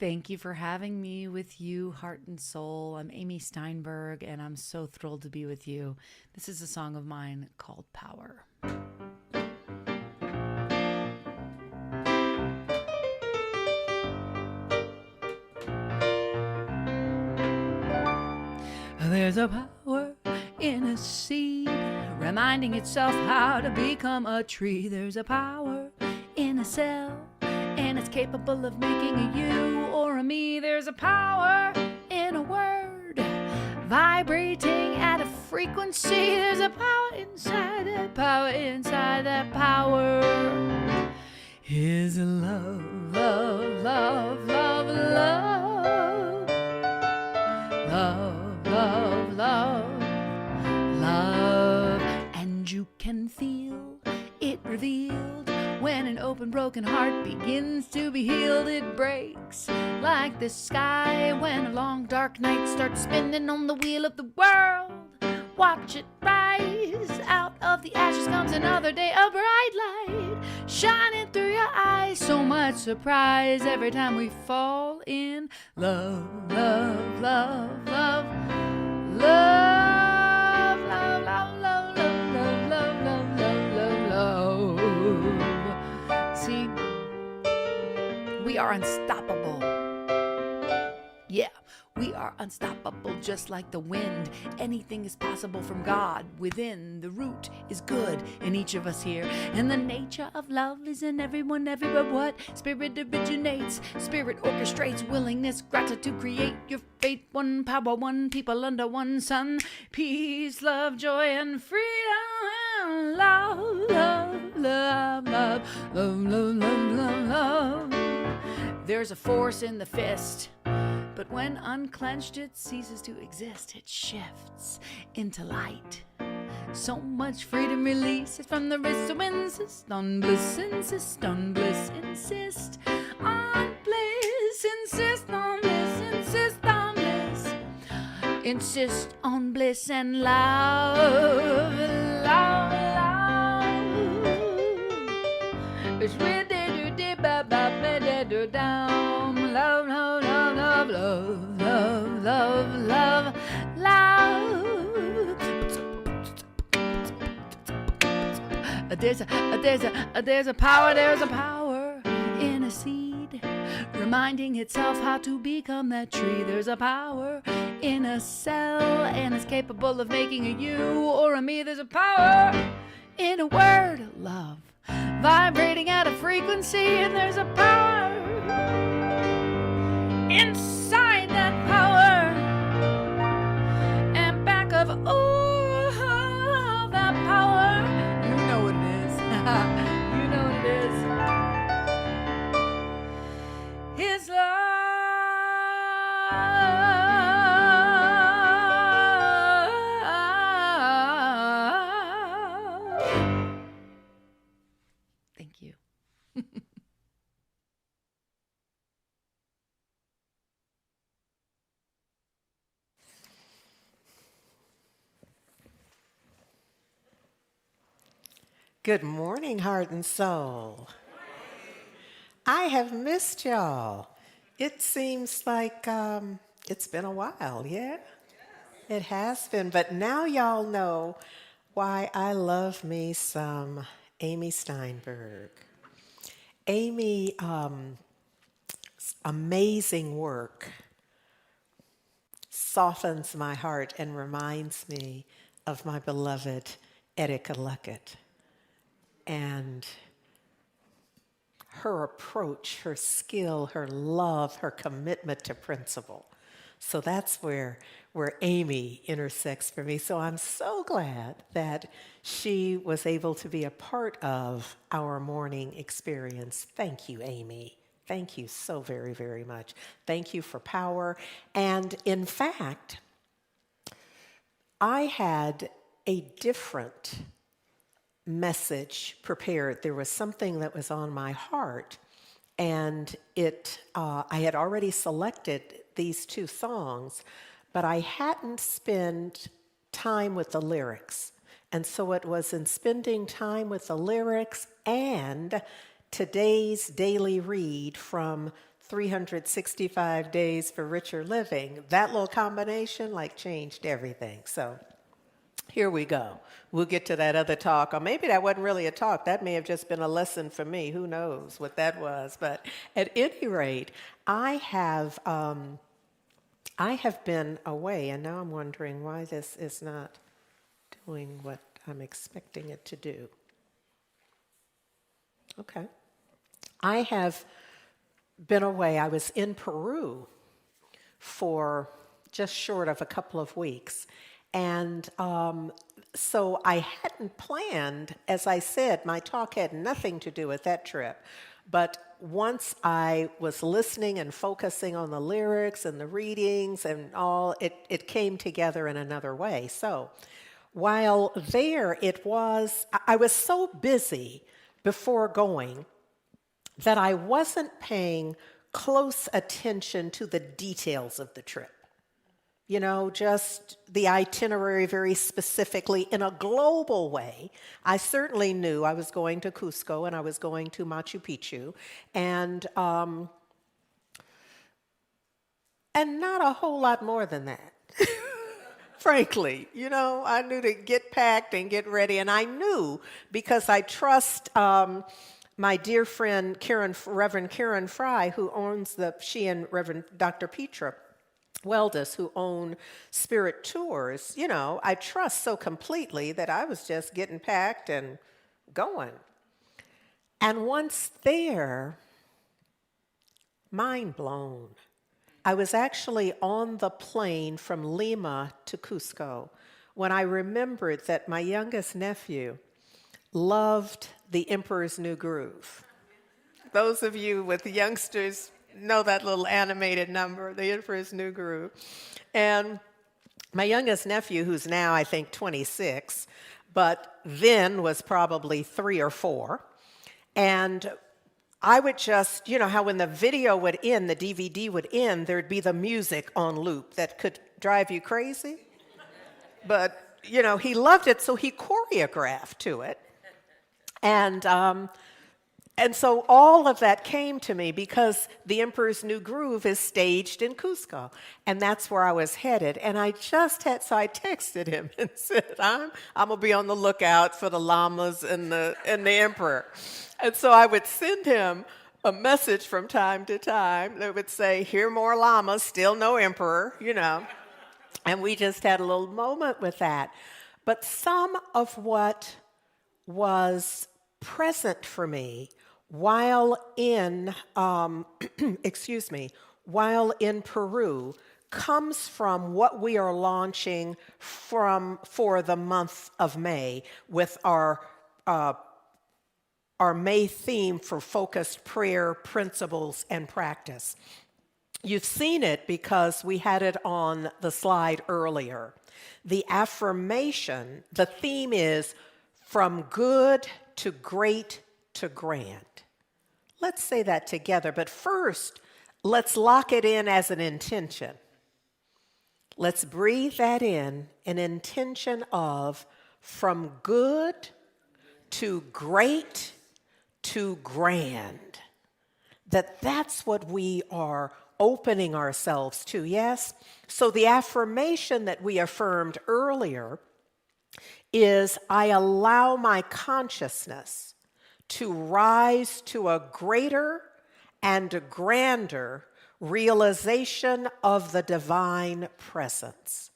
Thank you for having me with you, Heart and Soul. I'm Amy Steinberg, and I'm so thrilled to be with you. This is a song of mine called Power. There's a power in a seed, reminding itself how to become a tree. There's a power in a cell, and it's capable of making a you or a me. There's a power in a word, vibrating at a frequency. There's a power inside that power, inside that power is love, love, love, love, love, love, love, love, love. And you can feel it revealed when an open, broken heart begins to be healed. It breaks like the sky when a long, dark night starts spinning on the wheel of the world. Watch it rise. Out of the ashes comes another day, a bright light shining through your eyes. So much surprise every time we fall in love, love, love, love, love, love, love, love, love, love, love, love, love, love. See, we are unstoppable. Yeah, we are unstoppable just like the wind. Anything is possible from God within. The root is good in each of us here. And the nature of love is in everyone, everywhere. What? Spirit originates, spirit orchestrates, willingness, gratitude, create your fate. One power, one people under one sun. Peace, love, joy, and freedom. Love, love, love, love, love, love, love, love, love. There's a force in the fist, but when unclenched, it ceases to exist. It shifts into light. So much freedom releases from the wrist. So insist on bliss, insist on bliss, insist on bliss, insist on bliss, insist on bliss, insist on bliss and love, love, love. It's really down, love, love, love, love, love, love, love, love. There's a power in a seed, reminding itself how to become that tree. There's a power in a cell, and it's capable of making a you or a me. There's a power in a word, love, vibrating at a frequency, and there's a power inside that power, and back of all that power, you know what it is. You know what it is. It's love. Thank you. Good morning, heart and soul. I have missed y'all. It seems like it's been a while, yeah? It has been, but now y'all know why I love me some Amy Steinberg. Amy, amazing work softens my heart and reminds me of my beloved Erika Luckett. And her approach, her skill, her love, her commitment to principle. So that's where Amy intersects for me. So I'm so glad that she was able to be a part of our morning experience. Thank you, Amy. Thank you so very, very much. Thank you for power. And in fact, I had a different message prepared. There was something that was on my heart, and I had already selected these two songs, but I hadn't spent time with the lyrics. And so it was in spending time with the lyrics and today's daily read from 365 days for richer living, that little combination like changed everything. So here we go. We'll get to that other talk, or maybe that wasn't really a talk. That may have just been a lesson for me. Who knows what that was? But at any rate, I have been away, and now I'm wondering why this is not doing what I'm expecting it to do. Okay. I have been away. I was in Peru for just short of a couple of weeks. And so I hadn't planned, as I said, my talk had nothing to do with that trip. But once I was listening and focusing on the lyrics and the readings and all, it came together in another way. So while there I was so busy before going that I wasn't paying close attention to the details of the trip. You know, just the itinerary very specifically in a global way. I certainly knew I was going to Cusco and I was going to Machu Picchu, and not a whole lot more than that. Frankly, you know, I knew to get packed and get ready, and I knew because I trust my dear friend Reverend Karen Fry, who owns she and Reverend Dr. Petra Weldis, who own Spirit Tours, you know, I trust so completely that I was just getting packed and going. And once there, mind blown. I was actually on the plane from Lima to Cusco when I remembered that my youngest nephew loved The Emperor's New Groove. Those of you with youngsters know that little animated number, The Emperor's New Groove. And my youngest nephew, who's now, I think, 26, but then was probably 3 or 4, and I would just, you know, how when the video would end, the DVD would end, there'd be the music on loop that could drive you crazy. But, you know, he loved it, so he choreographed to it. And so all of that came to me because The Emperor's New Groove is staged in Cusco, and that's where I was headed. And I texted him and said, I'm gonna be on the lookout for the llamas and the emperor. And so I would send him a message from time to time that would say, "Here more llamas, still no emperor," you know. And we just had a little moment with that. But some of what was present for me while in, while in Peru comes from what we are launching for the month of May with our May theme for focused prayer, principles, and practice. You've seen it because we had it on the slide earlier. The affirmation, the theme is from good to great to grand. Let's say that together, but first, let's lock it in as an intention. Let's breathe that in, an intention of from good to great to grand. That's what we are opening ourselves to, yes? So the affirmation that we affirmed earlier is, I allow my consciousness to rise to a greater and a grander realization of the divine presence.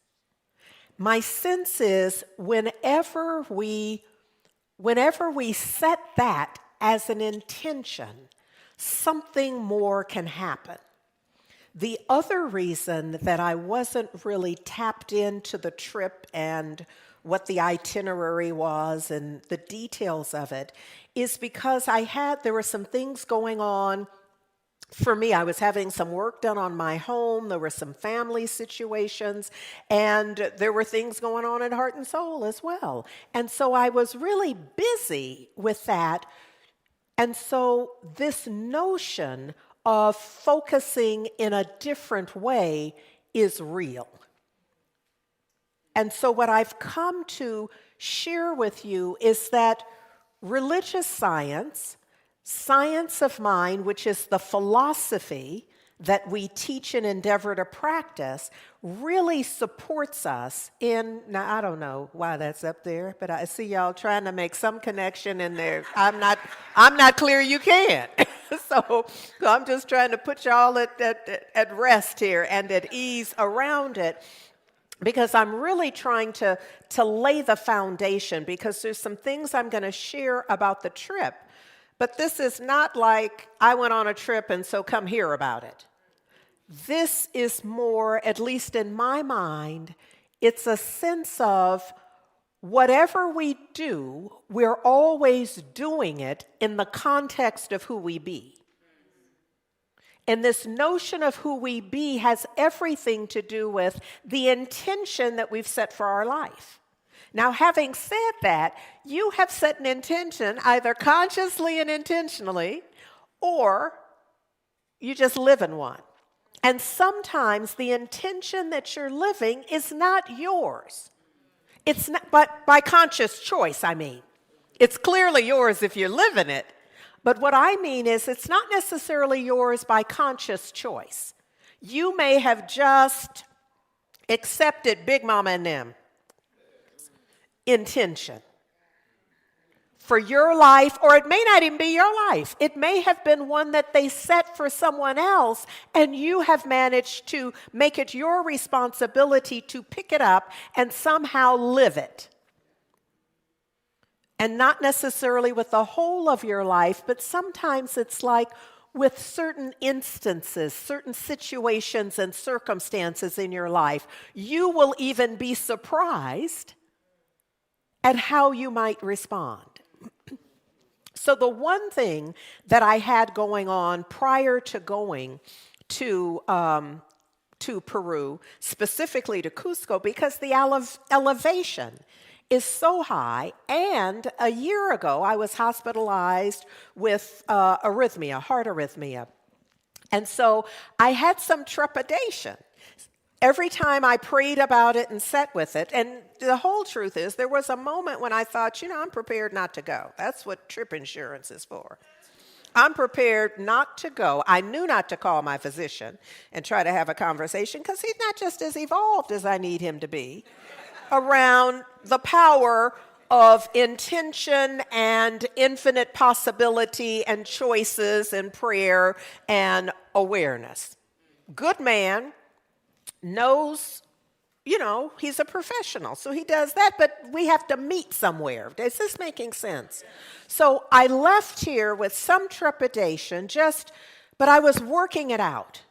My sense is whenever we set that as an intention, something more can happen. The other reason that I wasn't really tapped into the trip and what the itinerary was and the details of it is because there were some things going on for me. I was having some work done on my home. There were some family situations, and there were things going on in Heart and Soul as well. And so I was really busy with that. And so this notion of focusing in a different way is real. And so what I've come to share with you is that religious science, Science of mind, which is the philosophy that we teach and endeavor to practice, really supports us in, now I don't know why that's up there, but I see y'all trying to make some connection in there. I'm not clear you can. So I'm just trying to put y'all at rest here and at ease around it, because I'm really trying to lay the foundation, because there's some things I'm going to share about the trip. But this is not like I went on a trip and so come hear about it. This is more, at least in my mind, it's a sense of whatever we do, we're always doing it in the context of who we be. And this notion of who we be has everything to do with the intention that we've set for our life. Now, having said that, you have set an intention either consciously and intentionally, or you just live in one. And sometimes the intention that you're living is not yours. It's not, but by conscious choice, I mean. It's clearly yours if you're living it. But what I mean is it's not necessarily yours by conscious choice. You may have just accepted Big Mama and them intention for your life, or it may not even be your life. It may have been one that they set for someone else, and you have managed to make it your responsibility to pick it up and somehow live it. And not necessarily with the whole of your life, but sometimes it's like with certain instances, certain situations and circumstances in your life, you will even be surprised at how you might respond. So the one thing that I had going on prior to going to Peru, specifically to Cusco, because the elevation is so high, and a year ago I was hospitalized with heart arrhythmia. And so I had some trepidation every time I prayed about it and sat with it. And the whole truth is, there was a moment when I thought, I'm prepared not to go. That's what trip insurance is for. I'm prepared not to go. I knew not to call my physician and try to have a conversation, because he's not just as evolved as I need him to be around the power of intention and infinite possibility and choices and prayer and awareness. Good man, knows, he's a professional, so he does that, but we have to meet somewhere. Is this making sense? So I left here with some trepidation, but I was working it out.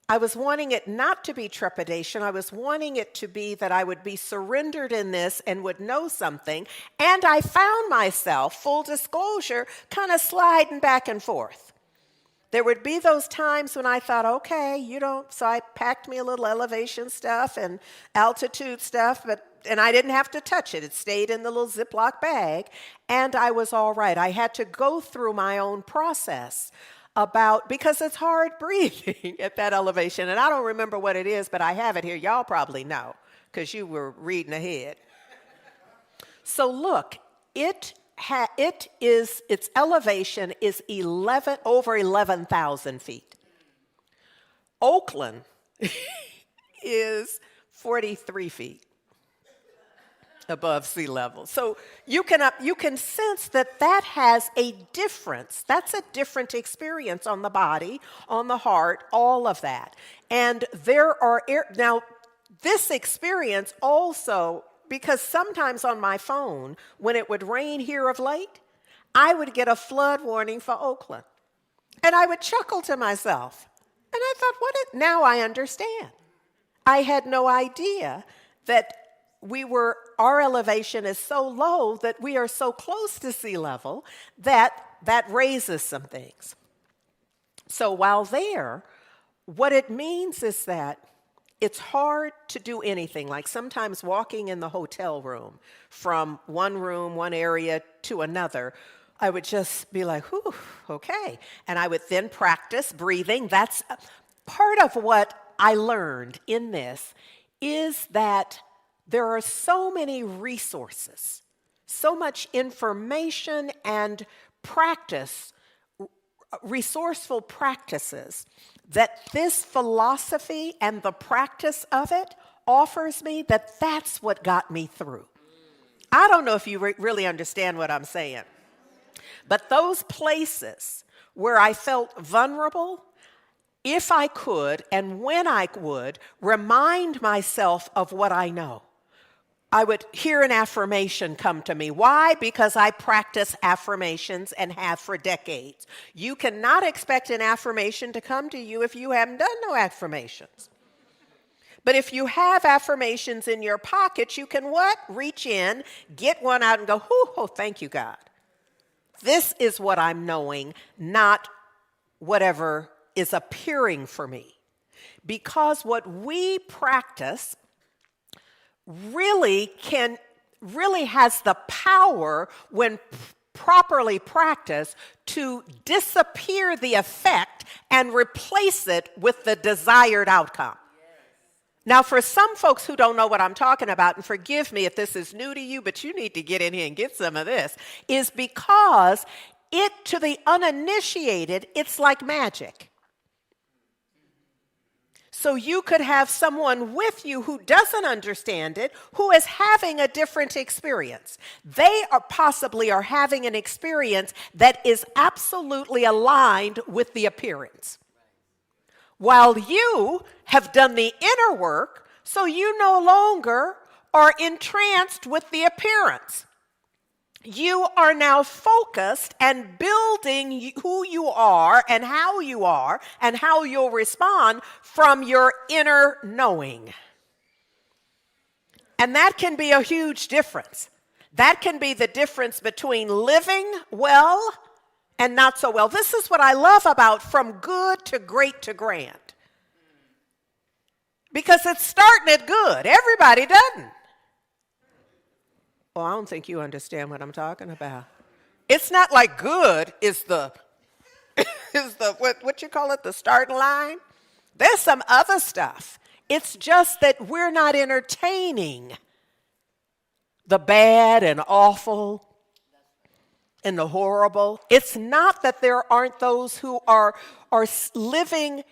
I was wanting it not to be trepidation. I was wanting it to be that I would be surrendered in this and would know something. And I found myself, full disclosure, kind of sliding back and forth. There would be those times when I thought, okay, so I packed me a little elevation stuff and altitude stuff, and I didn't have to touch it. It stayed in the little Ziploc bag, and I was all right. I had to go through my own process because it's hard breathing at that elevation. And I don't remember what it is, but I have it here. Y'all probably know, because you were reading ahead. So look, its elevation is over 11,000 feet. Oakland is 43 feet above sea level. So you can sense that has a difference. That's a different experience on the body, on the heart, all of that. And now this experience also, because sometimes on my phone, when it would rain here of late, I would get a flood warning for Oakland. And I would chuckle to myself. And I thought, now I understand. I had no idea that our elevation is so low that we are so close to sea level that raises some things. So while there, what it means is that it's hard to do anything, like sometimes walking in the hotel room from one area to another. I would just be like, whew, okay. And I would then practice breathing. That's part of what I learned in this, is that there are so many resources, so much information and practice resourceful practices that this philosophy and the practice of it offers me, that's what got me through. I don't know if you really understand what I'm saying, but those places where I felt vulnerable, if I could and when I would remind myself of what I know, I would hear an affirmation come to me. Why? Because I practice affirmations and have for decades. You cannot expect an affirmation to come to you if you haven't done no affirmations. But if you have affirmations in your pocket, you can what? Reach in, get one out and go, oh, thank you, God. This is what I'm knowing, not whatever is appearing for me. Because what we practice really has the power when properly practiced to disappear the effect and replace it with the desired outcome. Now, for some folks who don't know what I'm talking about, and forgive me if this is new to you, but you need to get in here and get some of this, is because to the uninitiated, it's like magic. So you could have someone with you who doesn't understand it, who is having a different experience. They possibly are having an experience that is absolutely aligned with the appearance. While you have done the inner work, so you no longer are entranced with the appearance. You are now focused and building who you are and how you'll respond from your inner knowing. And that can be a huge difference. That can be the difference between living well and not so well. This is what I love about from good to great to grand. Because it's starting at good. Everybody doesn't. Well, I don't think you understand what I'm talking about. It's not like good is the what you call it, the starting line. There's some other stuff. It's just that we're not entertaining the bad and awful and the horrible. It's not that there aren't those who are living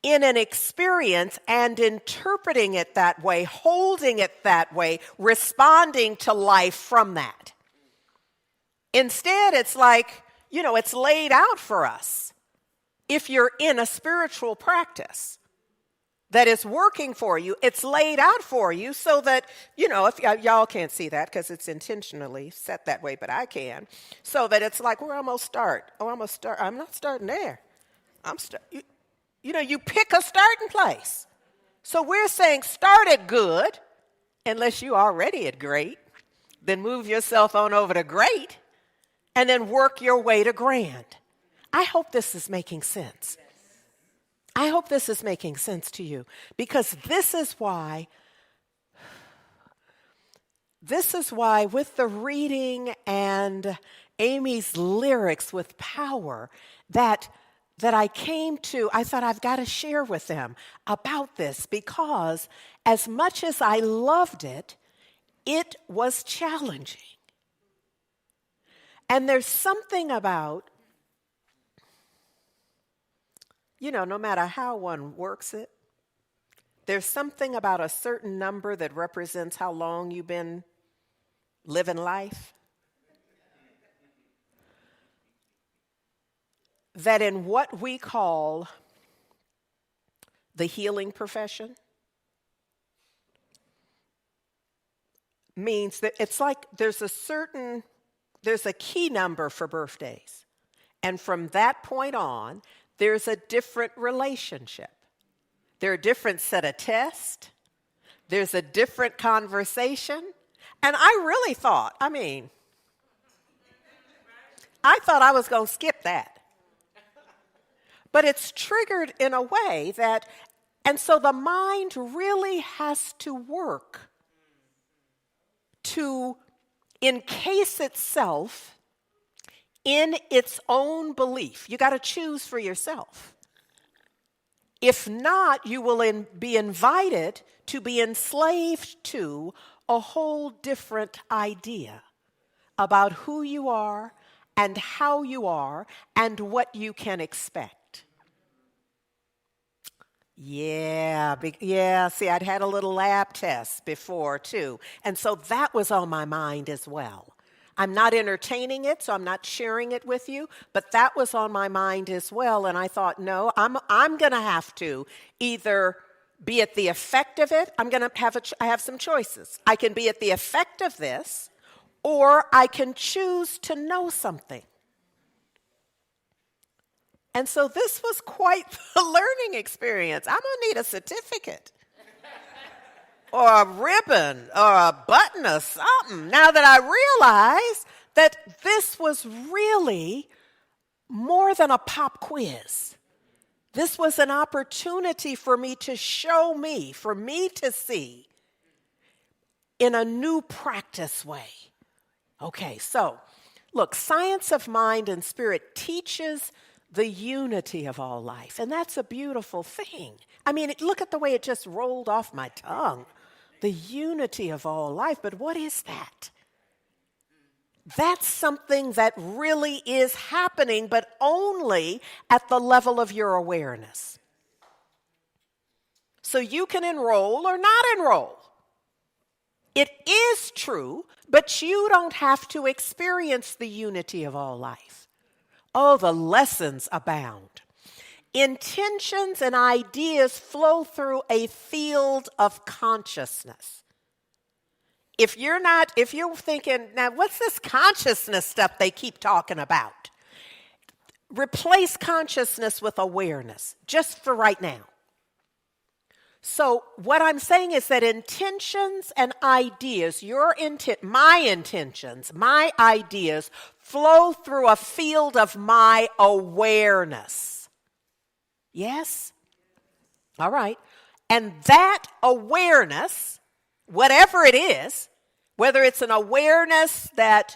in an experience and interpreting it that way, holding it that way, responding to life from that. Instead, it's like, it's laid out for us. If you're in a spiritual practice that is working for you, it's laid out for you so that, if y'all can't see that because it's intentionally set that way, but I can, so that it's like, we're almost start. I'm not starting there. You pick a starting place. So we're saying start at good, unless you already at great, then move yourself on over to great, and then work your way to grand. I hope this is making sense. I hope this is making sense to you, because this is why with the reading and Amy's lyrics with power that I came to, I thought I've got to share with them about this, because as much as I loved it, it was challenging. And there's something about, no matter how one works it, there's something about a certain number that represents how long you've been living life. That in what we call the healing profession means that it's like there's a key number for birthdays. And from that point on, there's a different relationship. There are a different set of tests. There's a different conversation. And I really thought, I thought I was going to skip that. But it's triggered in a way that, and so the mind really has to work to encase itself in its own belief. You got to choose for yourself. If not, you will be invited to be enslaved to a whole different idea about who you are and how you are and what you can expect. Yeah, see, I'd had a little lab test before too. And so that was on my mind as well. I'm not entertaining it, so I'm not sharing it with you, but that was on my mind as well. And I thought, no, I'm going to have to either be at the effect of it. I'm going to have I have some choices. I can be at the effect of this, or I can choose to know something. And so this was quite the learning experience. I'm going to need a certificate or a ribbon or a button or something now that I realize that this was really more than a pop quiz. This was an opportunity for me to show me, for me to see in a new practice way. Okay, so look, science of mind and spirit teaches the unity of all life, and that's a beautiful thing. I mean, look at the way it just rolled off my tongue. The unity of all life, but what is that? That's something that really is happening, but only at the level of your awareness. So you can enroll or not enroll. It is true, but you don't have to experience the unity of all life. Oh, the lessons abound. Intentions and ideas flow through a field of consciousness. If you're thinking, now what's this consciousness stuff they keep talking about? Replace consciousness with awareness, just for right now. So what I'm saying is that intentions and ideas, my intentions, my ideas, flow through a field of my awareness. Yes? All right. And that awareness, whatever it is, whether it's an awareness that,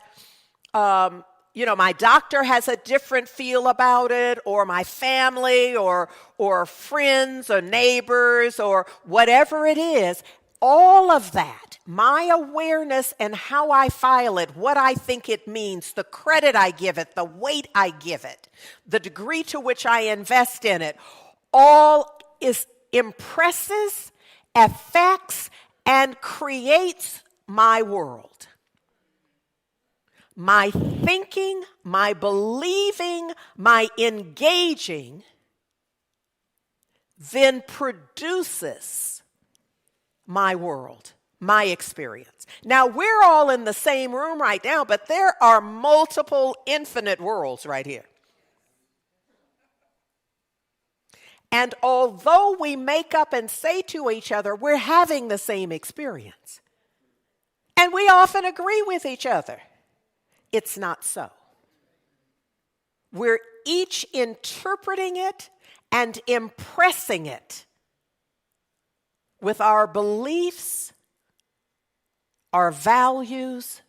my doctor has a different feel about it, or my family, or friends, or neighbors, or whatever it is, all of that, my awareness and how I file it, what I think it means, the credit I give it, the weight I give it, the degree to which I invest in it, all impresses, affects, and creates my world. My thinking, my believing, my engaging then produces my world, my experience. Now, we're all in the same room right now, but there are multiple infinite worlds right here. And although we make up and say to each other, we're having the same experience, and we often agree with each other, it's not so. We're each interpreting it and impressing it with our beliefs, our values,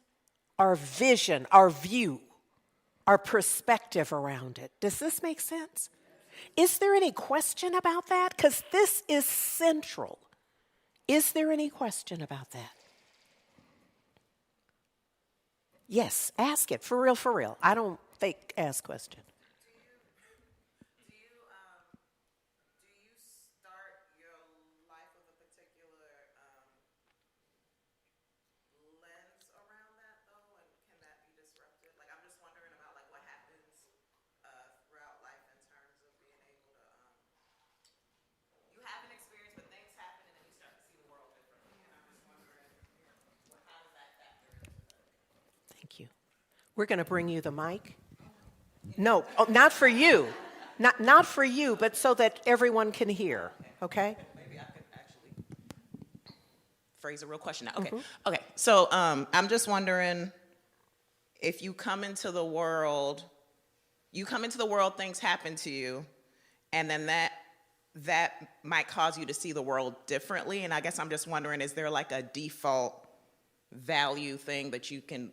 our vision, our view, our perspective around it. Does this make sense? Is there any question about that? Because this is central. Is there any question about that? Yes, ask it. For real. I don't fake ask question. Do you start your life with a particular lens around that, though? And can that be disrupted? Like, I'm just wondering about, like, what happens throughout life in terms of being able to, you have an experience, but things happen, and then you start to see the world differently. And I'm just wondering, how does that factor into that? Thank you. We're going to bring you the mic. No, not for you. Not for you, but so that everyone can hear, okay? Maybe I could actually phrase a real question now. Okay. Mm-hmm. Okay. So I'm just wondering, if you come into the world, things happen to you, and then that might cause you to see the world differently. And I guess I'm just wondering, is there like a default value thing that you can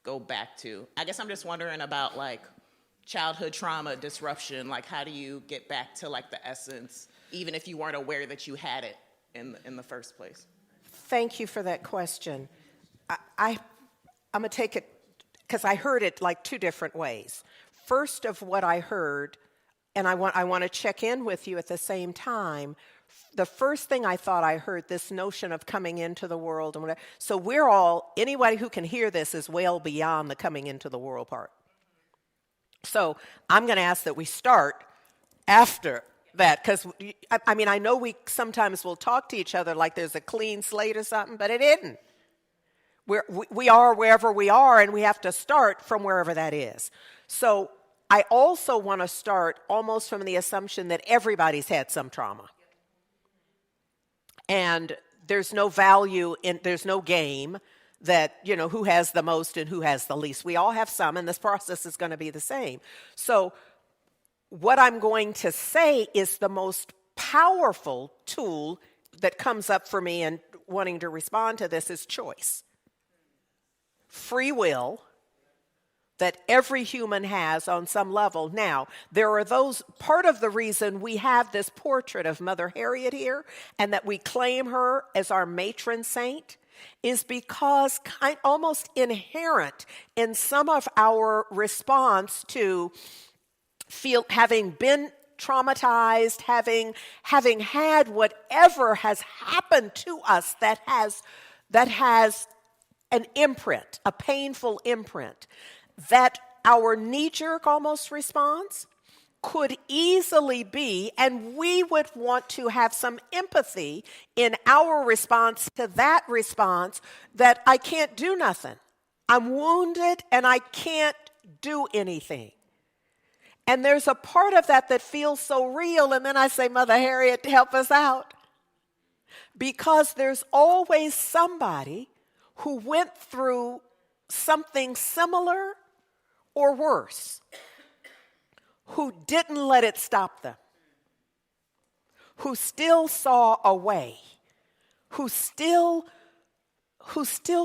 go back to? I guess I'm just wondering about, like, childhood trauma disruption. Like, how do you get back to, like, the essence, even if you weren't aware that you had it in the first place? Thank you for that question. I'm going to take it because I heard it like two different ways. First of what I heard, and I want to check in with you at the same time. The first thing I thought I heard, this notion of coming into the world and whatever. So we're all, anybody who can hear this is well beyond the coming into the world part. So I'm going to ask that we start after that, because I mean, I know we sometimes will talk to each other like there's a clean slate or something, but it isn't. We are wherever we are, and we have to start from wherever that is. So I also want to start almost from the assumption that everybody's had some trauma. And there's no value in, there's no game that, you know, who has the most and who has the least. We all have some, and this process is going to be the same. So what I'm going to say is the most powerful tool that comes up for me in wanting to respond to this is choice. Free will that every human has on some level. Now, there are those, part of the reason we have this portrait of Mother Harriet here and that we claim her as our matron saint is because almost inherent in some of our response to having been traumatized, having had whatever has happened to us that has an imprint, a painful imprint, that our knee-jerk almost response could easily be, and we would want to have some empathy in our response to that response, that I can't do nothing. I'm wounded and I can't do anything. And there's a part of that feels so real, and then I say, Mother Harriet, help us out. Because there's always somebody who went through something similar or worse, who didn't let it stop them, who still saw a way, who still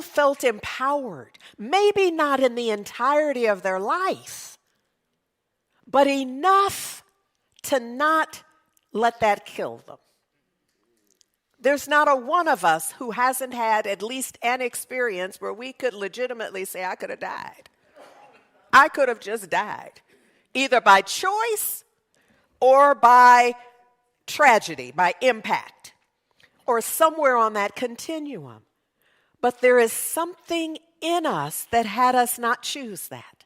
felt empowered, maybe not in the entirety of their life, but enough to not let that kill them. There's not a one of us who hasn't had at least an experience where we could legitimately say, I could have died. I could have just died, either by choice or by tragedy, by impact, or somewhere on that continuum. But there is something in us that had us not choose that.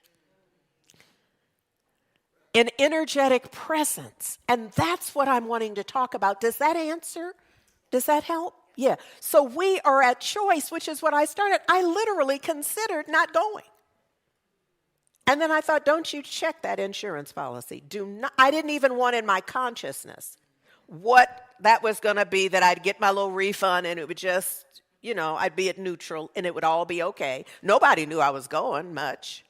An energetic presence. And that's what I'm wanting to talk about. Does that answer? Does that help? Yeah. So we are at choice, which is what I started. I literally considered not going. And then I thought, don't you check that insurance policy. Do not. I didn't even want in my consciousness what that was going to be, that I'd get my little refund and it would just, you know, I'd be at neutral and it would all be okay. Nobody knew I was going much,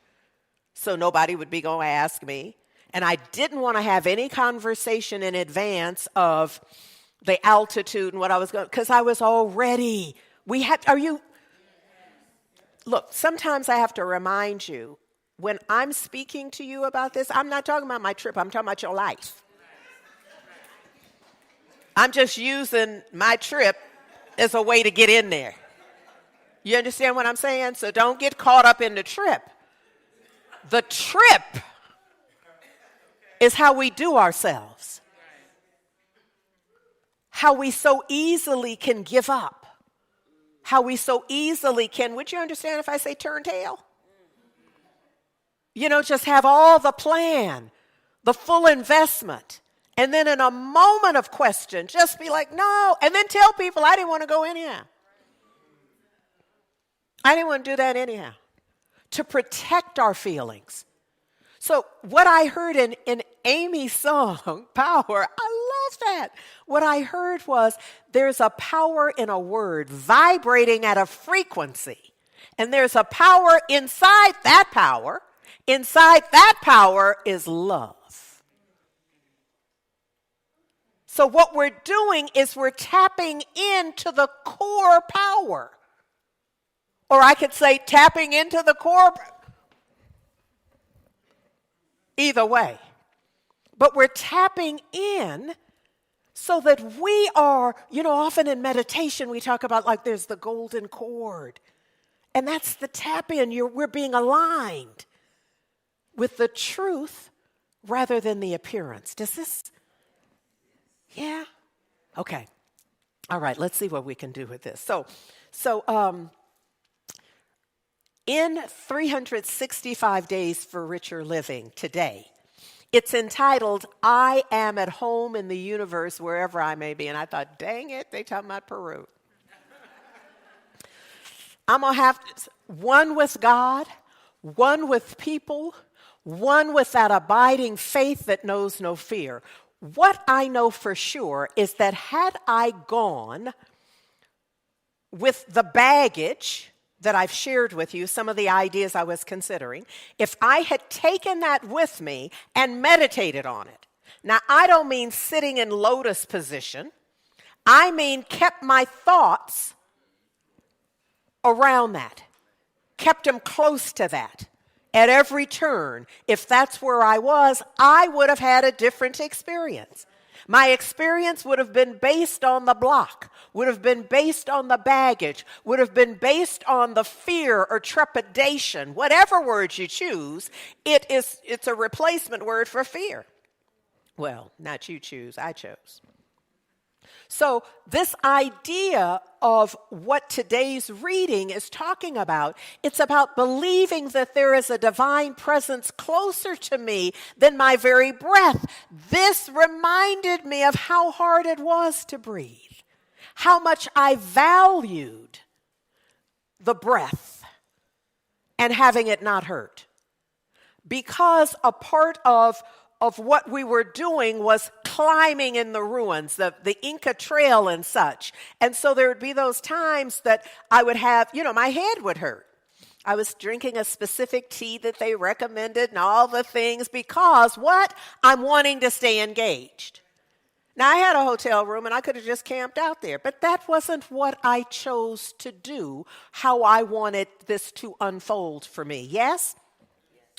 so nobody would be going to ask me. And I didn't want to have any conversation in advance of the altitude and what I was going, because I was already, look, sometimes I have to remind you, when I'm speaking to you about this, I'm not talking about my trip, I'm talking about your life. I'm just using my trip as a way to get in there. You understand what I'm saying? So don't get caught up in the trip. The trip is how we do ourselves. How we so easily can give up. How we so easily can, would you understand if I say turn tail? You know, just have all the plan, the full investment. And then in a moment of question, just be like, no. And then tell people I didn't want to go anyhow. I didn't want to do that anyhow. To protect our feelings. So what I heard in Amy's song, Power, I love that. What I heard was there's a power in a word vibrating at a frequency. And there's a power inside that power. Inside that power is love. So what we're doing is we're tapping into the core power. Or I could say tapping into the core. Either way. But we're tapping in so that we are, you know, often in meditation we talk about like there's the golden cord. And that's the tap in. We're being aligned with the truth rather than the appearance. Does this? Yeah? Okay. All right, let's see what we can do with this. So in 365 Days for Richer Living today, it's entitled, I Am at Home in the Universe Wherever I May Be. And I thought, dang it, they talking about Peru. I'm going to have one with God, one with people, one with that abiding faith that knows no fear. What I know for sure is that had I gone with the baggage that I've shared with you, some of the ideas I was considering, if I had taken that with me and meditated on it. Now, I don't mean sitting in lotus position. I mean kept my thoughts around that, kept them close to that. At every turn, if that's where I was, I would have had a different experience. My experience would have been based on the block, would have been based on the baggage, would have been based on the fear or trepidation, whatever word you choose. It's a replacement word for fear. Well, not you choose, I chose. So this idea of what today's reading is talking about, it's about believing that there is a divine presence closer to me than my very breath. This reminded me of how hard it was to breathe, how much I valued the breath and having it not hurt. Because a part of what we were doing was climbing in the ruins, the Inca Trail and such. And so there would be those times that I would have, my head would hurt. I was drinking a specific tea that they recommended and all the things because what? I'm wanting to stay engaged. Now, I had a hotel room and I could have just camped out there, but that wasn't what I chose to do, how I wanted this to unfold for me. Yes?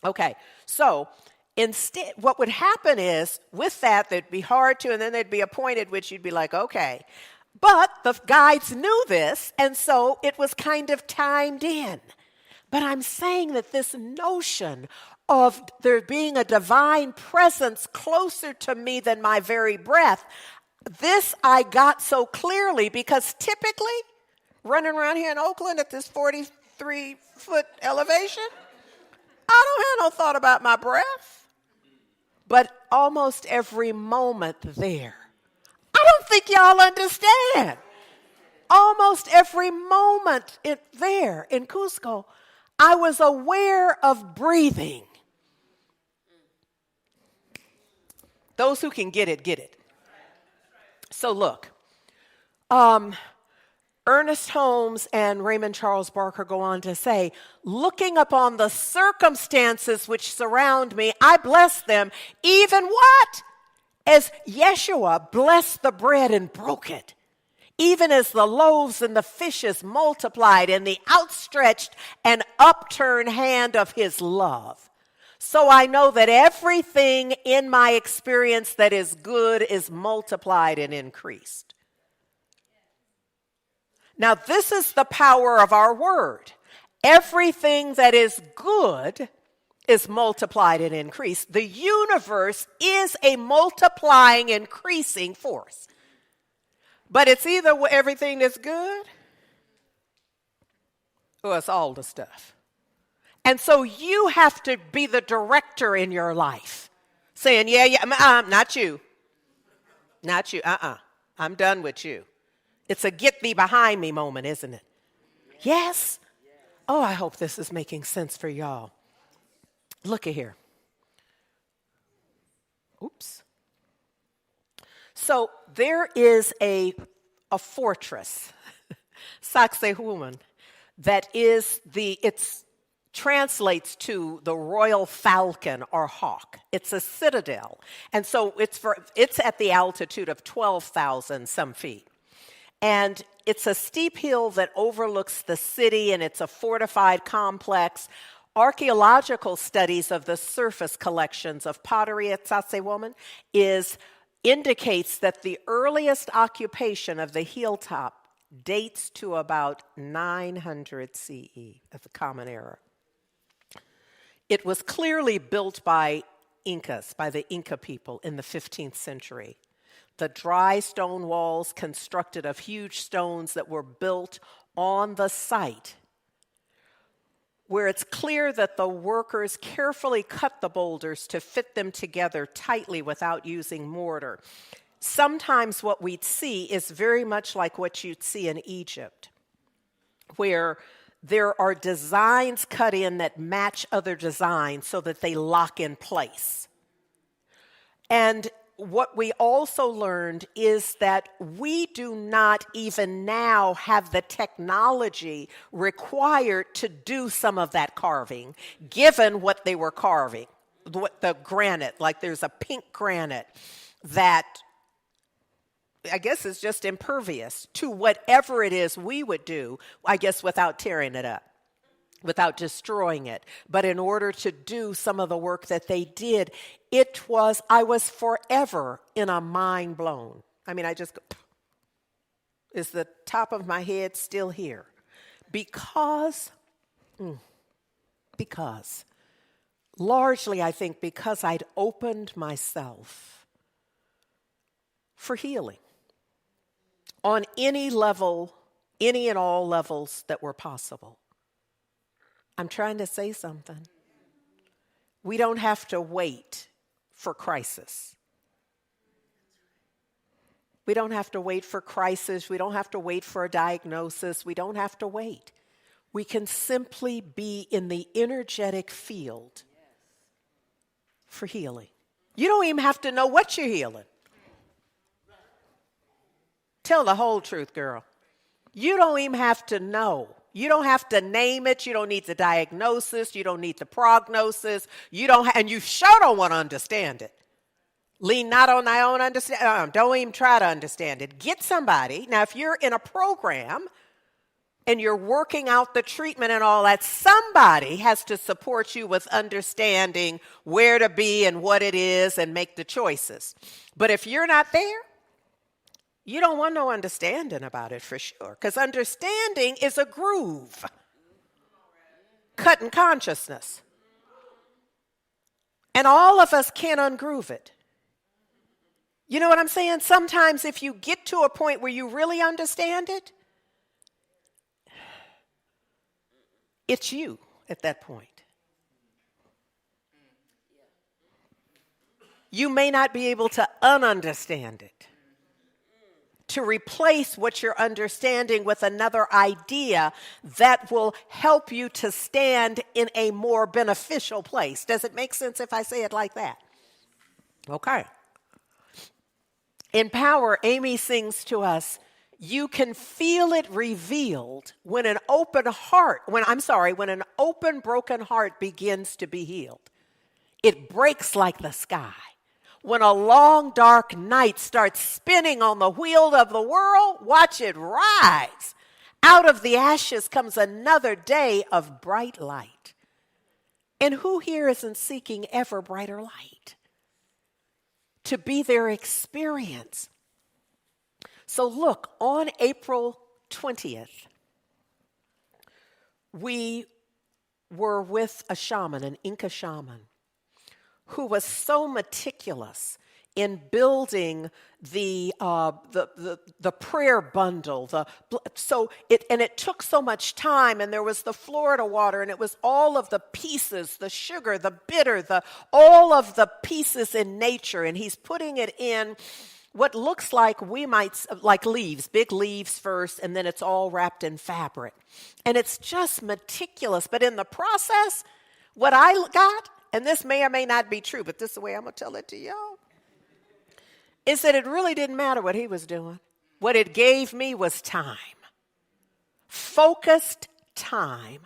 Okay, so instead, what would happen is, with that, there'd be hard to, and then there'd be a point at which you'd be like, okay. But the guides knew this, and so it was kind of timed in. But I'm saying that this notion of there being a divine presence closer to me than my very breath, this I got so clearly because typically, running around here in Oakland at this 43-foot elevation, I don't have no thought about my breath. But almost every moment there, I don't think y'all understand. Almost every moment there in Cusco, I was aware of breathing. Those who can get it, get it. So look, Ernest Holmes and Raymond Charles Barker go on to say, looking upon the circumstances which surround me, I bless them, even what? As Yeshua blessed the bread and broke it, even as the loaves and the fishes multiplied in the outstretched and upturned hand of his love. So I know that everything in my experience that is good is multiplied and increased. Now, this is the power of our word. Everything that is good is multiplied and increased. The universe is a multiplying, increasing force. But it's either everything that's good or it's all the stuff. And so you have to be the director in your life, saying, not you. Not you, I'm done with you. It's a get thee behind me moment, isn't it? Yes? Oh, I hope this is making sense for y'all. Look at here. Oops. So there is a fortress, Sacsayhuaman, that is it translates to the royal falcon or hawk. It's a citadel. And so it's at the altitude of 12,000 some feet. And it's a steep hill that overlooks the city, and it's a fortified complex. Archaeological studies of the surface collections of pottery at Sacsayhuaman indicates that the earliest occupation of the hilltop dates to about 900 CE of the Common Era. It was clearly built by Incas, by the Inca people in the 15th century. The dry stone walls constructed of huge stones that were built on the site, where it's clear that the workers carefully cut the boulders to fit them together tightly without using mortar. Sometimes what we'd see is very much like what you'd see in Egypt, where there are designs cut in that match other designs so that they lock in place. And what we also learned is that we do not even now have the technology required to do some of that carving, given what they were carving. The granite, like there's a pink granite that I guess is just impervious to whatever it is we would do, I guess, without tearing it up, without destroying it. But in order to do some of the work that they did, I was forever in a mind blown. I mean, I just go, is the top of my head still here? Because, largely I think because I'd opened myself for healing on any level, any and all levels that were possible. I'm trying to say something. We don't have to wait for crisis. We don't have to wait for crisis. We don't have to wait for a diagnosis. We don't have to wait. We can simply be in the energetic field for healing. You don't even have to know what you're healing. Tell the whole truth, girl. You don't even have to know. You don't have to name it. You don't need the diagnosis. You don't need the prognosis. And you sure don't want to understand it. Lean not on thy own understanding. Don't even try to understand it. Get somebody. Now, if you're in a program and you're working out the treatment and all that, somebody has to support you with understanding where to be and what it is and make the choices. But if you're not there, you don't want no understanding about it for sure, because understanding is a groove, cutting consciousness. And all of us can't ungroove it. You know what I'm saying? Sometimes if you get to a point where you really understand it, it's you at that point. You may not be able to ununderstand it, to replace what you're understanding with another idea that will help you to stand in a more beneficial place. Does it make sense if I say it like that? Okay. In Power, Amy sings to us, you can feel it revealed when an open broken heart begins to be healed. It breaks like the sky. When a long, dark night starts spinning on the wheel of the world, watch it rise. Out of the ashes comes another day of bright light. And who here isn't seeking ever brighter light? To be their experience. So look, on April 20th, we were with a shaman, an Inca shaman, who was so meticulous in building the prayer bundle. It took so much time, and there was the Florida water, and it was all of the pieces, the sugar, the bitter, all of the pieces in nature, and he's putting it in what looks like like leaves, big leaves first, and then it's all wrapped in fabric. And it's just meticulous, but in the process, what I got, and this may or may not be true, but this is the way I'm going to tell it to y'all, is that it really didn't matter what he was doing. What it gave me was time. Focused time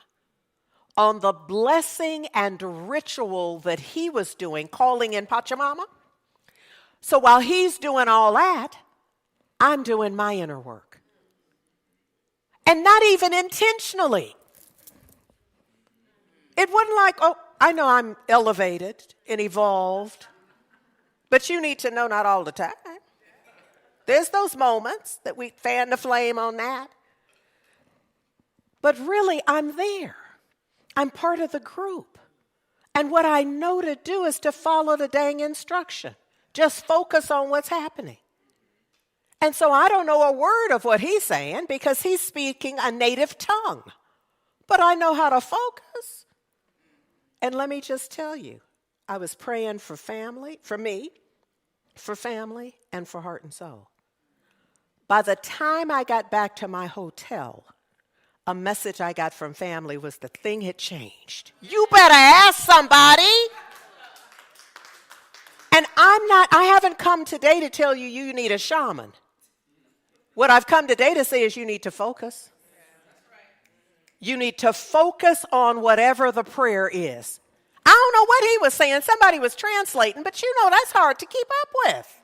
on the blessing and ritual that he was doing, calling in Pachamama. So while he's doing all that, I'm doing my inner work. And not even intentionally. It wasn't like, oh, I know I'm elevated and evolved, but you need to know not all the time. There's those moments that we fan the flame on that. But really, I'm there. I'm part of the group. And what I know to do is to follow the dang instruction. Just focus on what's happening. And so I don't know a word of what he's saying because he's speaking a native tongue. But I know how to focus. And let me just tell you, I was praying for family, for me, for family, and for heart and soul. By the time I got back to my hotel, a message I got from family was the thing had changed. You better ask somebody. And I haven't come today to tell you you need a shaman. What I've come today to say is you need to focus. You need to focus on whatever the prayer is. I don't know what he was saying. Somebody was translating, but you know that's hard to keep up with.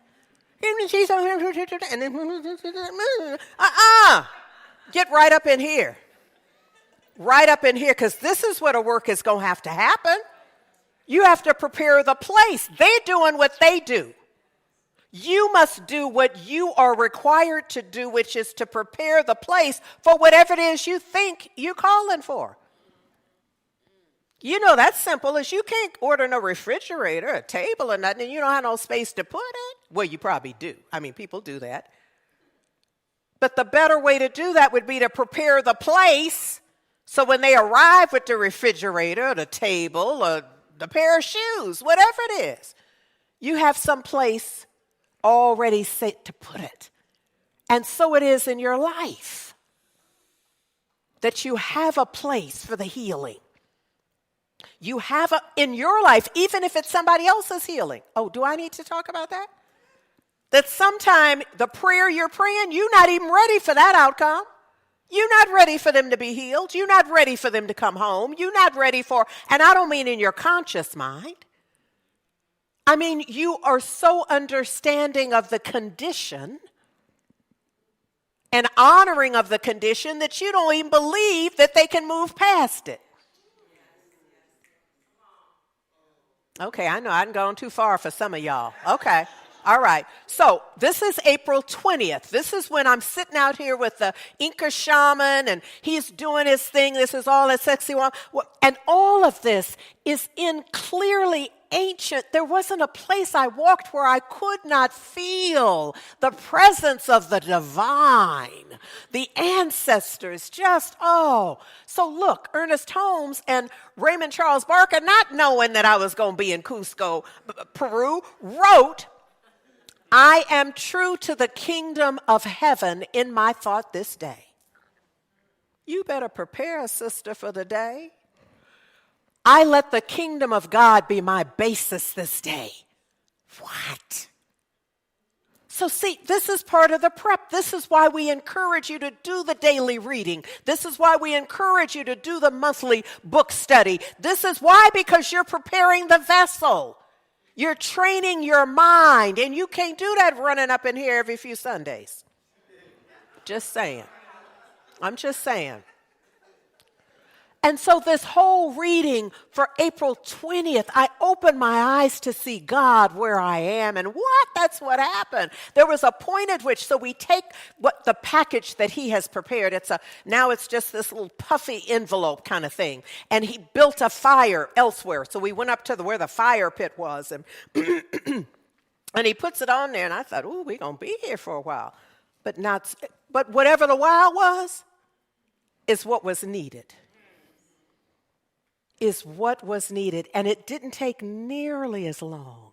Get right up in here. Right up in here, because this is what a work is going to have to happen. You have to prepare the place. They're doing what they do. You must do what you are required to do, which is to prepare the place for whatever it is you think you're calling for. You know that's simple as you can't order no refrigerator, a table, or nothing, and you don't have no space to put it. Well, you probably do. I mean, people do that. But the better way to do that would be to prepare the place so when they arrive with the refrigerator, the table, or the pair of shoes, whatever it is, you have some place already set to put it. And so it is in your life that you have a place for the healing. You have in your life, even if it's somebody else's healing. Oh, do I need to talk about that? That sometime the prayer you're praying, you're not even ready for that outcome. You're not ready for them to be healed. You're not ready for them to come home. You're not ready for, and I don't mean in your conscious mind. I mean, you are so understanding of the condition and honoring of the condition that you don't even believe that they can move past it. Okay, I know I've gone too far for some of y'all. Okay. All right. So this is April 20th. This is when I'm sitting out here with the Inca shaman and he's doing his thing. This is all that sexy one. And all of this is in clearly ancient. There wasn't a place I walked where I could not feel the presence of the divine, the ancestors, just, oh. So look, Ernest Holmes and Raymond Charles Barker, not knowing that I was going to be in Cusco, Peru, wrote, I am true to the kingdom of heaven in my thought this day. You better prepare, sister, for the day. I let the kingdom of God be my basis this day. What? So see, this is part of the prep. This is why we encourage you to do the daily reading. This is why we encourage you to do the monthly book study. This is why, because you're preparing the vessel. You're training your mind, and you can't do that running up in here every few Sundays. Just saying. I'm just saying. And so this whole reading for April 20th, I opened my eyes to see God where I am. And what? That's what happened. There was a point at which, so we take what the package that he has prepared. Now it's just this little puffy envelope kind of thing. And he built a fire elsewhere. So we went up to where the fire pit was. And, and he puts it on there. And I thought, ooh, we're going to be here for a while. But whatever the while was, is what was needed. Is what was needed. And it didn't take nearly as long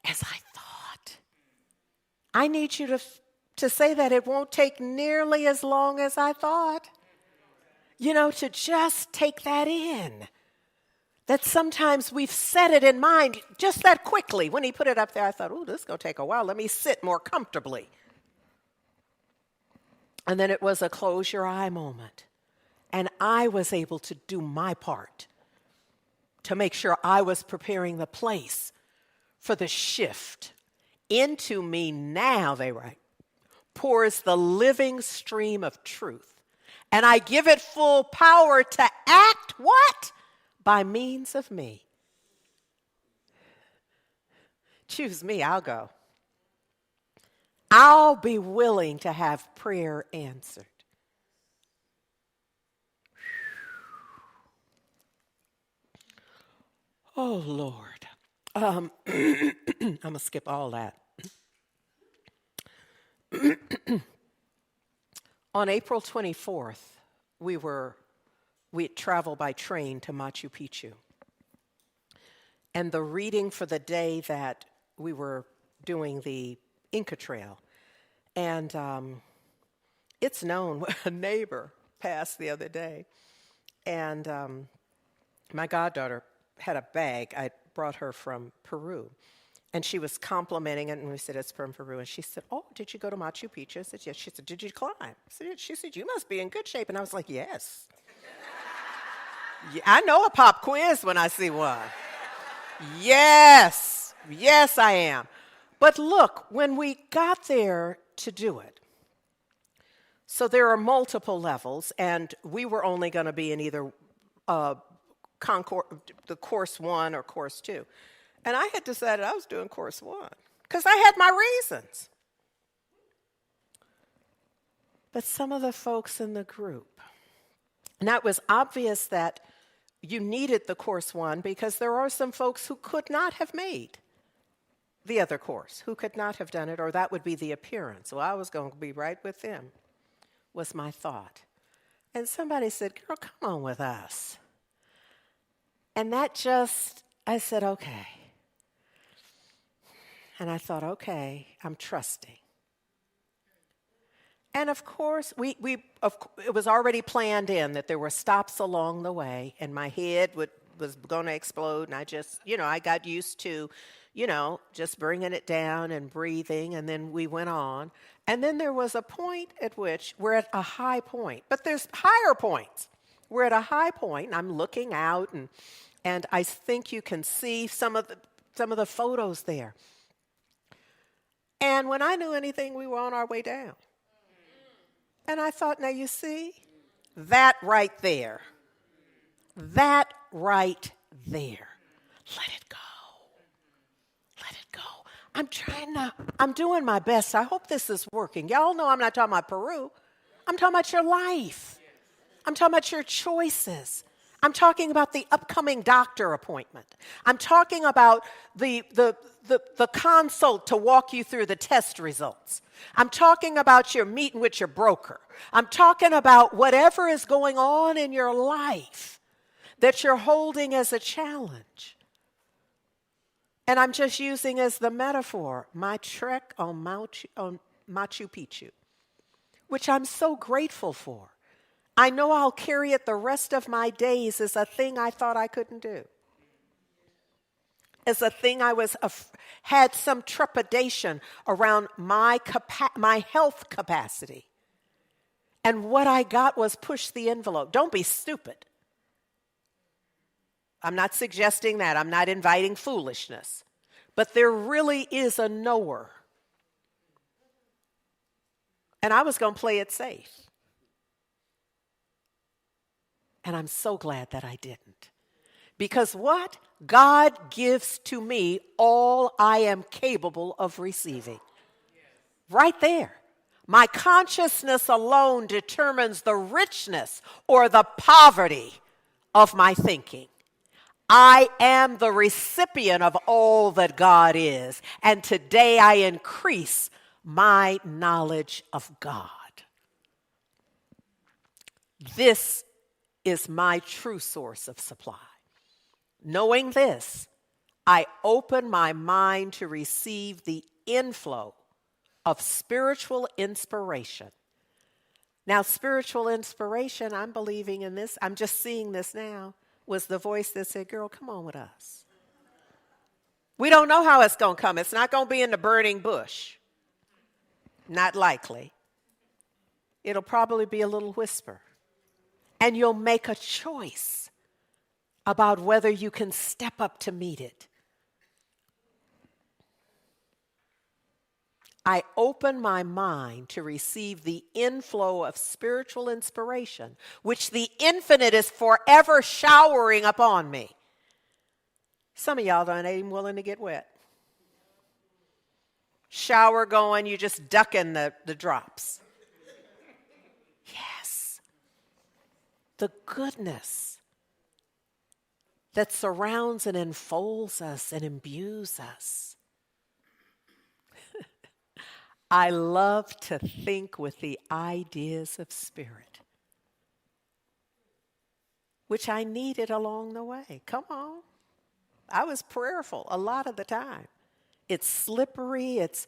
as I thought. I need you to say that it won't take nearly as long as I thought. You know, to just take that in. That sometimes we've set it in mind just that quickly. When he put it up there, I thought, oh, this is going to take a while. Let me sit more comfortably. And then it was a close your eye moment. And I was able to do my part to make sure I was preparing the place for the shift. Into me now, they write, pours the living stream of truth. And I give it full power to act what? By means of me. Choose me, I'll go. I'll be willing to have prayer answered. Oh, Lord. I'm going to skip all that. On April 24th, we had traveled by train to Machu Picchu. And the reading for the day that we were doing the Inca Trail. And it's known, a neighbor passed the other day. And my goddaughter had a bag I brought her from Peru. And she was complimenting it, and we said, it's from Peru. And she said, oh, did you go to Machu Picchu? I said, yes. She said, did you climb? She said, you must be in good shape. And I was like, yes. Yeah, I know a pop quiz when I see one. Yes. Yes, I am. But look, when we got there to do it, so there are multiple levels, and we were only going to be in either the course 1 or course 2. And I had decided I was doing course 1 because I had my reasons. But some of the folks in the group, now it was obvious that you needed the course 1 because there are some folks who could not have made the other course, who could not have done it, or that would be the appearance. Well, I was going to be right with them, was my thought. And somebody said, girl, come on with us. And that just, I said, okay. And I thought, okay, I'm trusting. And of course, it was already planned in that there were stops along the way, and my head was going to explode, and I just, I got used to, just bringing it down and breathing, and then we went on. And then there was a point at which we're at a high point, but there's higher points. We're at a high point, and I'm looking out, and I think you can see some of the photos there. And when I knew anything, we were on our way down. And I thought, now you see, that right there, let it go. Let it go. I'm doing my best. I hope this is working. Y'all know I'm not talking about Peru. I'm talking about your life. I'm talking about your choices. I'm talking about the upcoming doctor appointment. I'm talking about the consult to walk you through the test results. I'm talking about your meeting with your broker. I'm talking about whatever is going on in your life that you're holding as a challenge. And I'm just using as the metaphor my trek on Machu Picchu, which I'm so grateful for. I know I'll carry it the rest of my days as a thing I thought I couldn't do. As a thing I had some trepidation around my health capacity. And what I got was push the envelope. Don't be stupid. I'm not suggesting that. I'm not inviting foolishness. But there really is a knower. And I was going to play it safe. And I'm so glad that I didn't. Because what? God gives to me all I am capable of receiving. Right there. My consciousness alone determines the richness or the poverty of my thinking. I am the recipient of all that God is. And today I increase my knowledge of God. This is my true source of supply. Knowing this, I open my mind to receive the inflow of spiritual inspiration. Now, spiritual inspiration, I'm believing in this, I'm just seeing this now, was the voice that said, girl, come on with us. We don't know how it's going to come. It's not going to be in the burning bush. Not likely. It'll probably be a little whisper. And you'll make a choice about whether you can step up to meet it. I open my mind to receive the inflow of spiritual inspiration, which the infinite is forever showering upon me. Some of y'all aren't even willing to get wet. Shower going, you just ducking the drops. Yes. The goodness that surrounds and enfolds us and imbues us. I love to think with the ideas of spirit, which I needed along the way. Come on. I was prayerful a lot of the time. It's slippery, it's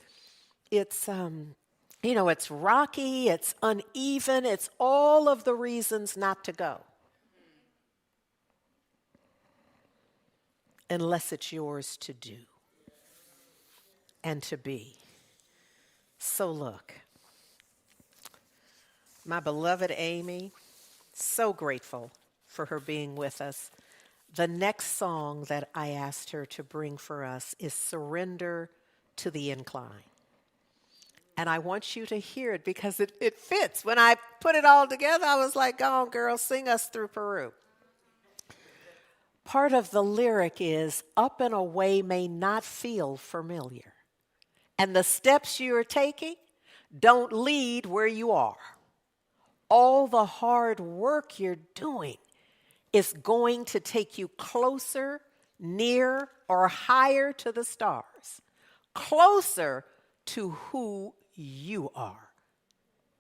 rocky, it's uneven, it's all of the reasons not to go. Unless it's yours to do and to be. So look, my beloved Amy, so grateful for her being with us. The next song that I asked her to bring for us is Surrender to the Incline. And I want you to hear it because it fits. When I put it all together, I was like, go on, girl, sing us through Peru. Part of the lyric is, up and away may not feel familiar. And the steps you're taking don't lead where you are. All the hard work you're doing is going to take you closer, near, or higher to the stars. Closer to who you are.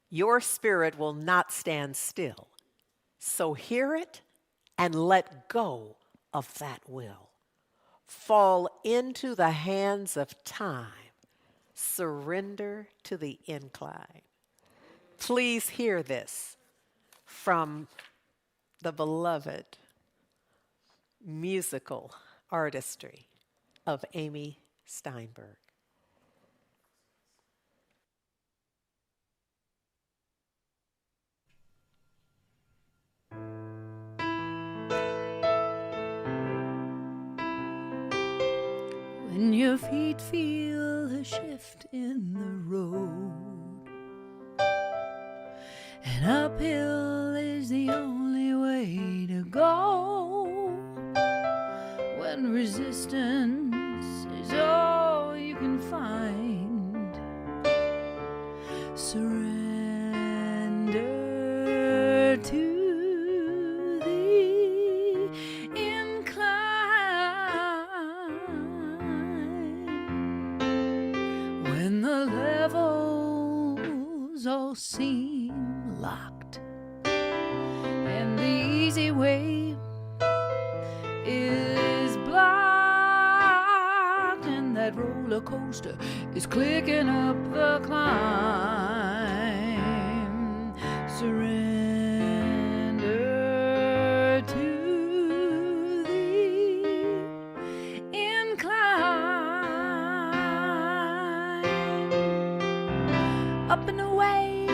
Your spirit will not stand still. So hear it and let go of that will. Fall into the hands of time. Surrender to the incline. Please hear this from the beloved musical artistry of Amy Steinberg. When your feet feel a shift in the road, and uphill is the only way to go, when resistance is all you can find, surrender to the incline. When the levels all seem locked and the easy way is blocked, and that roller coaster is clicking up the climb, surrender to the incline. Up and away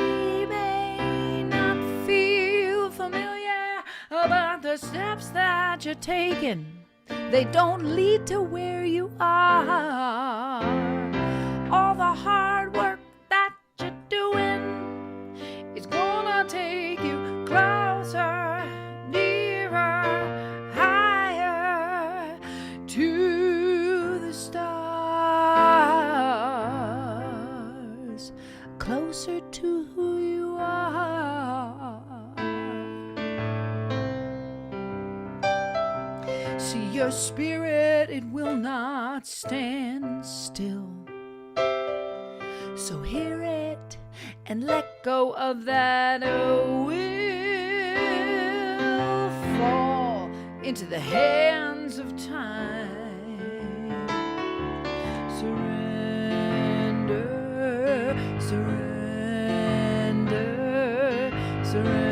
may not feel familiar, but the steps that you're taking, they don't lead to where you are. All the hard work that you're doing is gonna take you closer, nearer, higher to the stars, closer to who you are. See, your spirit, it will not stand still. So hear it and let go of that will. Fall into the hands of time. Surrender, surrender, surrender.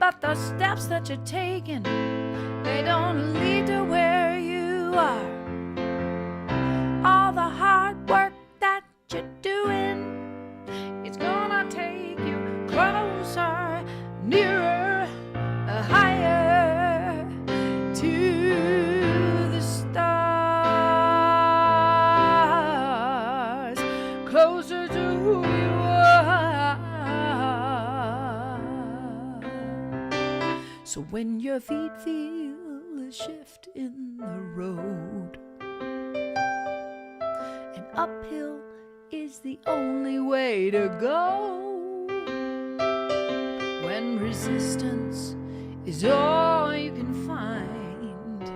But the steps that you're taking, they don't lead to where you are. All the hard work that you're doing, it's gonna take you closer, nearer, higher to the stars, closer to who you are. So when your feet feel a shift in the road, and uphill is the only way to go, when resistance is all you can find,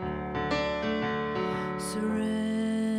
surrender.